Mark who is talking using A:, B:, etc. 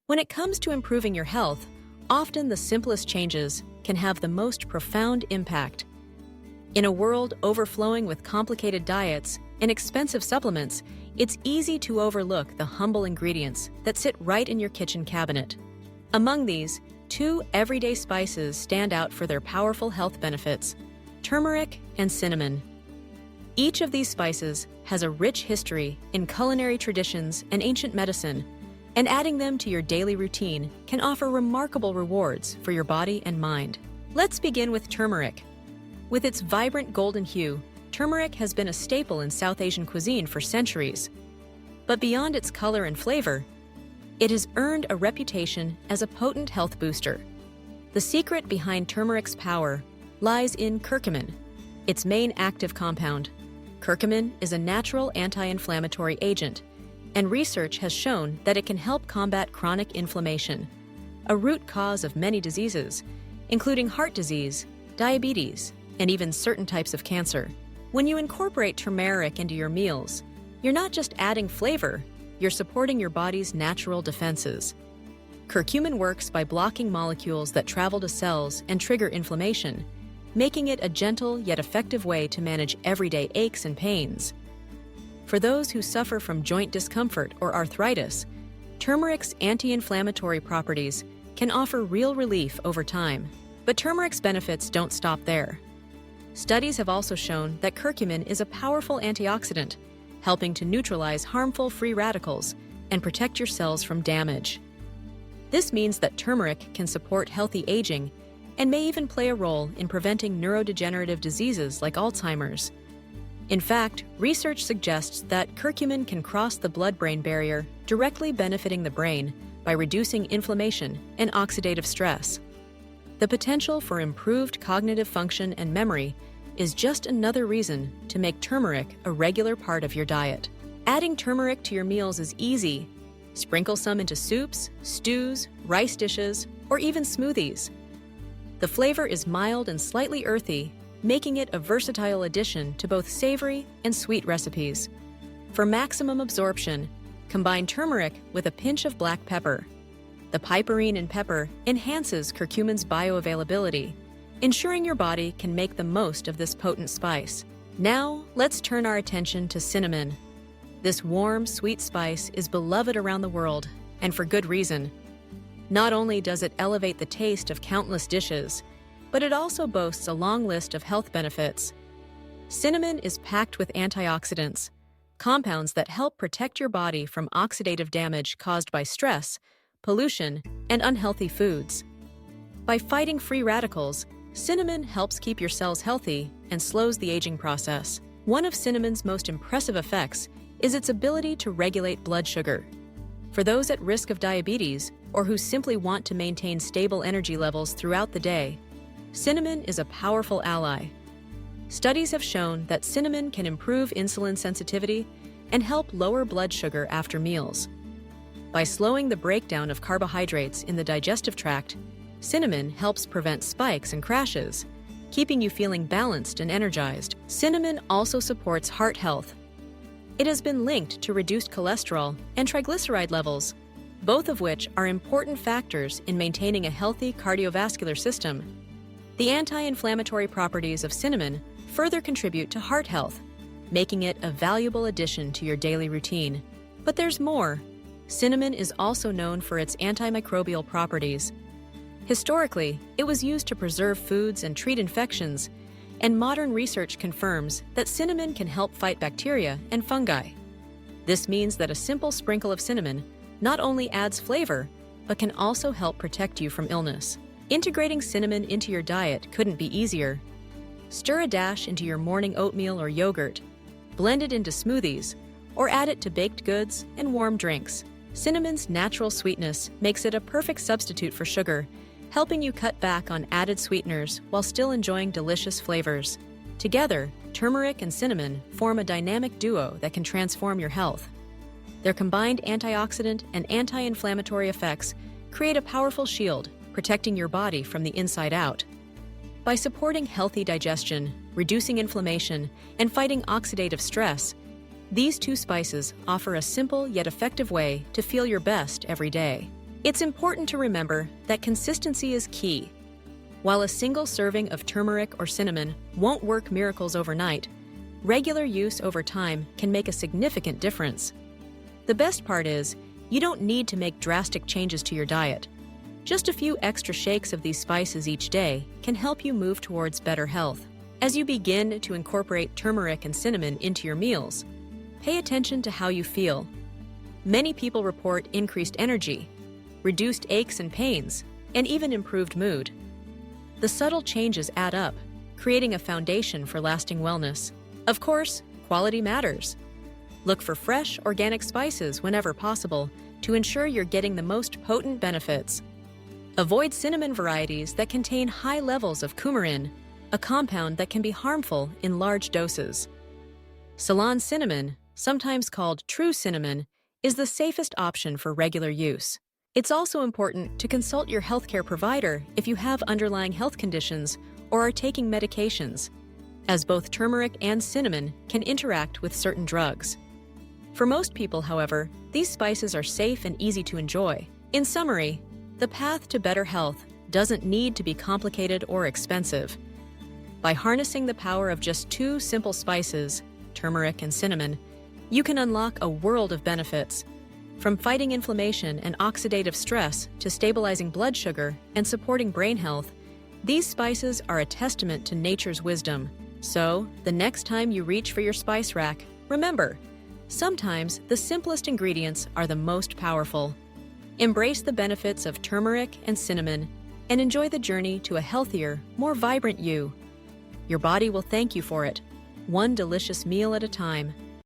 A: When it comes to improving your health, often the simplest changes can have the most profound impact. In a world overflowing with complicated diets and expensive supplements, it's easy to overlook the humble ingredients that sit right in your kitchen cabinet. Among these, two everyday spices stand out for their powerful health benefits: turmeric and cinnamon. Each of these spices has a rich history in culinary traditions and ancient medicine, and adding them to your daily routine can offer remarkable rewards for your body and mind. Let's begin with turmeric. With its vibrant golden hue, turmeric has been a staple in South Asian cuisine for centuries. But beyond its color and flavor, it has earned a reputation as a potent health booster. The secret behind turmeric's power lies in curcumin, its main active compound. Curcumin is a natural anti-inflammatory agent, and research has shown that it can help combat chronic inflammation, a root cause of many diseases, including heart disease, diabetes, and even certain types of cancer. When you incorporate turmeric into your meals, you're not just adding flavor, you're supporting your body's natural defenses. Curcumin works by blocking molecules that travel to cells and trigger inflammation, making it a gentle yet effective way to manage everyday aches and pains. For those who suffer from joint discomfort or arthritis, turmeric's anti-inflammatory properties can offer real relief over time. But turmeric's benefits don't stop there. Studies have also shown that curcumin is a powerful antioxidant, helping to neutralize harmful free radicals and protect your cells from damage. This means that turmeric can support healthy aging and may even play a role in preventing neurodegenerative diseases like Alzheimer's. In fact, research suggests that curcumin can cross the blood-brain barrier, directly benefiting the brain by reducing inflammation and oxidative stress. The potential for improved cognitive function and memory is just another reason to make turmeric a regular part of your diet. Adding turmeric to your meals is easy. Sprinkle some into soups, stews, rice dishes, or even smoothies. The flavor is mild and slightly earthy, making it a versatile addition to both savory and sweet recipes. For maximum absorption, combine turmeric with a pinch of black pepper. The piperine in pepper enhances curcumin's bioavailability, ensuring your body can make the most of this potent spice. Now, let's turn our attention to cinnamon. This warm, sweet spice is beloved around the world, and for good reason. Not only does it elevate the taste of countless dishes, but it also boasts a long list of health benefits. Cinnamon is packed with antioxidants, compounds that help protect your body from oxidative damage caused by stress, pollution, and unhealthy foods. By fighting free radicals, cinnamon helps keep your cells healthy and slows the aging process. One of cinnamon's most impressive effects is its ability to regulate blood sugar. For those at risk of diabetes or who simply want to maintain stable energy levels throughout the day, cinnamon is a powerful ally. Studies have shown that cinnamon can improve insulin sensitivity and help lower blood sugar after meals. By slowing the breakdown of carbohydrates in the digestive tract, cinnamon helps prevent spikes and crashes, keeping you feeling balanced and energized. Cinnamon also supports heart health. It has been linked to reduced cholesterol and triglyceride levels, both of which are important factors in maintaining a healthy cardiovascular system. The anti-inflammatory properties of cinnamon further contribute to heart health, making it a valuable addition to your daily routine. But there's more. Cinnamon is also known for its antimicrobial properties. Historically, it was used to preserve foods and treat infections, and modern research confirms that cinnamon can help fight bacteria and fungi. This means that a simple sprinkle of cinnamon not only adds flavor, but can also help protect you from illness. Integrating cinnamon into your diet couldn't be easier. Stir a dash into your morning oatmeal or yogurt, blend it into smoothies, or add it to baked goods and warm drinks. Cinnamon's natural sweetness makes it a perfect substitute for sugar, helping you cut back on added sweeteners while still enjoying delicious flavors. Together, turmeric and cinnamon form a dynamic duo that can transform your health. Their combined antioxidant and anti-inflammatory effects create a powerful shield, protecting your body from the inside out. By supporting healthy digestion, reducing inflammation, and fighting oxidative stress, these two spices offer a simple yet effective way to feel your best every day. It's important to remember that consistency is key. While a single serving of turmeric or cinnamon won't work miracles overnight, regular use over time can make a significant difference. The best part is, you don't need to make drastic changes to your diet. Just a few extra shakes of these spices each day can help you move towards better health. As you begin to incorporate turmeric and cinnamon into your meals, pay attention to how you feel. Many people report increased energy, reduced aches and pains, and even improved mood. The subtle changes add up, creating a foundation for lasting wellness. Of course, quality matters. Look for fresh, organic spices whenever possible to ensure you're getting the most potent benefits. Avoid cinnamon varieties that contain high levels of coumarin, a compound that can be harmful in large doses. Ceylon cinnamon, sometimes called true cinnamon, is the safest option for regular use. It's also important to consult your healthcare provider if you have underlying health conditions or are taking medications, as both turmeric and cinnamon can interact with certain drugs. For most people, however, these spices are safe and easy to enjoy. In summary, the path to better health doesn't need to be complicated or expensive. By harnessing the power of just two simple spices, turmeric and cinnamon, you can unlock a world of benefits. From fighting inflammation and oxidative stress to stabilizing blood sugar and supporting brain health, these spices are a testament to nature's wisdom. So, the next time you reach for your spice rack, remember, sometimes the simplest ingredients are the most powerful. Embrace the benefits of turmeric and cinnamon and enjoy the journey to a healthier, more vibrant you. Your body will thank you for it, one delicious meal at a time.